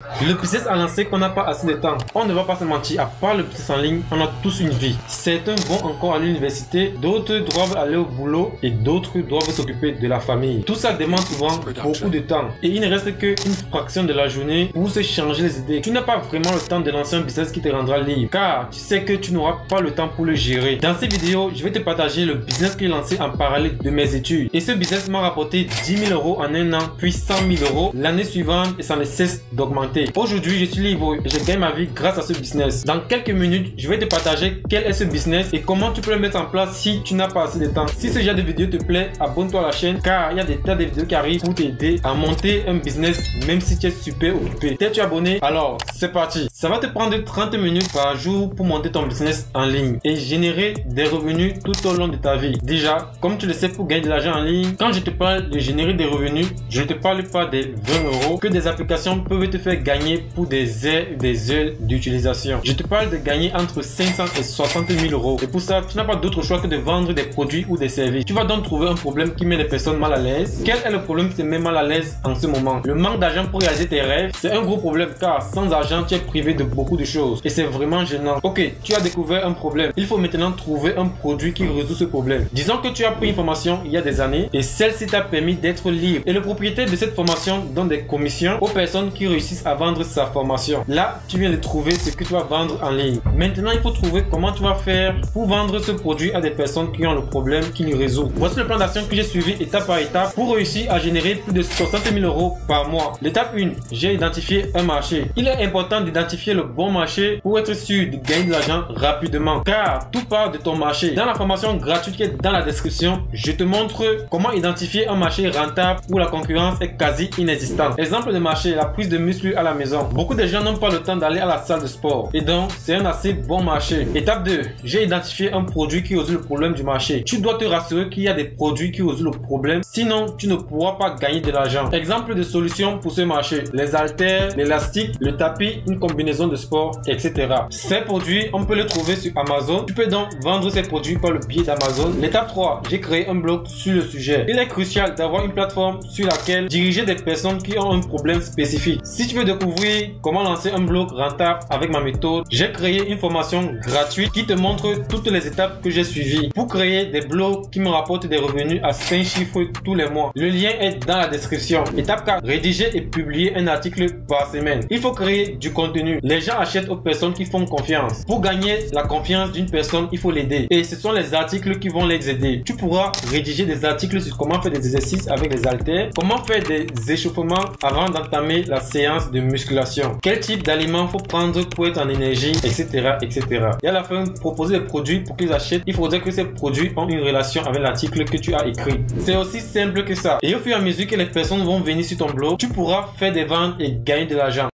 Le business à lancer qu'on n'a pas assez de temps. On ne va pas se mentir, à part le business en ligne, on a tous une vie. Certains vont encore à l'université, d'autres doivent aller au boulot et d'autres doivent s'occuper de la famille. Tout ça demande souvent beaucoup de temps. Et il ne reste qu'une fraction de la journée pour se changer les idées. Tu n'as pas vraiment le temps de lancer un business qui te rendra libre, car tu sais que tu n'auras pas le temps pour le gérer. Dans cette vidéo, je vais te partager le business que j'ai lancé en parallèle de mes études. Et ce business m'a rapporté 10 000 € en un an, puis 100 000 € l'année suivante et ça ne cesse d'augmenter. Aujourd'hui, je suis libre et je gagne ma vie grâce à ce business. Dans quelques minutes, je vais te partager quel est ce business et comment tu peux le mettre en place si tu n'as pas assez de temps. Si ce genre de vidéo te plaît, abonne-toi à la chaîne car il y a des tas de vidéos qui arrivent pour t'aider à monter un business même si tu es super occupé. T'es-tu abonné? Alors, c'est parti. Ça va te prendre 30 minutes par jour pour monter ton business en ligne et générer des revenus tout au long de ta vie. Déjà, comme tu le sais, pour gagner de l'argent en ligne, quand je te parle de générer des revenus, je ne te parle pas des 20 € que des applications peuvent te faire gagner pour des heures d'utilisation. Je te parle de gagner entre 500 et 60 000 €. Et pour ça, tu n'as pas d'autre choix que de vendre des produits ou des services. Tu vas donc trouver un problème qui met les personnes mal à l'aise. Quel est le problème qui te met mal à l'aise en ce moment? Le manque d'argent pour réaliser tes rêves, c'est un gros problème car sans argent, tu es privé de beaucoup de choses. Et c'est vraiment gênant. Ok, tu as découvert un problème. Il faut maintenant trouver un produit qui résout ce problème. Disons que tu as pris une formation il y a des années et celle-ci t'a permis d'être libre. Et le propriétaire de cette formation donne des commissions aux personnes qui réussissent à vendre sa formation. Là, tu viens de trouver ce que tu vas vendre en ligne. Maintenant, il faut trouver comment tu vas faire pour vendre ce produit à des personnes qui ont le problème qu'il résout. Voici le plan d'action que j'ai suivi étape par étape pour réussir à générer plus de 60 000 € par mois. L'étape 1, j'ai identifié un marché. Il est important d'identifier le bon marché pour être sûr de gagner de l'argent rapidement car tout part de ton marché. Dans la formation gratuite qui est dans la description, je te montre comment identifier un marché rentable où la concurrence est quasi inexistante. Exemple de marché, la prise de muscle à la maison. Beaucoup de gens n'ont pas le temps d'aller à la salle de sport et donc c'est un assez bon marché. Étape 2, j'ai identifié un produit qui résout le problème du marché. Tu dois te rassurer qu'il y a des produits qui résolvent le problème, sinon tu ne pourras pas gagner de l'argent. Exemple de solution pour ce marché, les haltères, l'élastique, le tapis, une combinaison de sport, etc. Ces produits, on peut les trouver sur Amazon. Tu peux donc vendre ces produits par le biais d'Amazon. L'étape 3, j'ai créé un blog sur le sujet. Il est crucial d'avoir une plateforme sur laquelle diriger des personnes qui ont un problème spécifique. Si tu veux découvrir comment lancer un blog rentable avec ma méthode, j'ai créé une formation gratuite qui te montre toutes les étapes que j'ai suivies pour créer des blogs qui me rapportent des revenus à 5 chiffres tous les mois. Le lien est dans la description. Étape 4, rédiger et publier un article par semaine. Il faut créer du contenu. Les gens achètent aux personnes qui font confiance. Pour gagner la confiance d'une personne, il faut l'aider. Et ce sont les articles qui vont les aider. Tu pourras rédiger des articles sur comment faire des exercices avec les haltères, comment faire des échauffements avant d'entamer la séance de musculation, quel type d'aliments faut prendre pour être en énergie, etc., etc. Et à la fin, proposer des produits pour qu'ils achètent. Il faudrait que ces produits ont une relation avec l'article que tu as écrit. C'est aussi simple que ça. Et au fur et à mesure que les personnes vont venir sur ton blog, tu pourras faire des ventes et gagner de l'argent.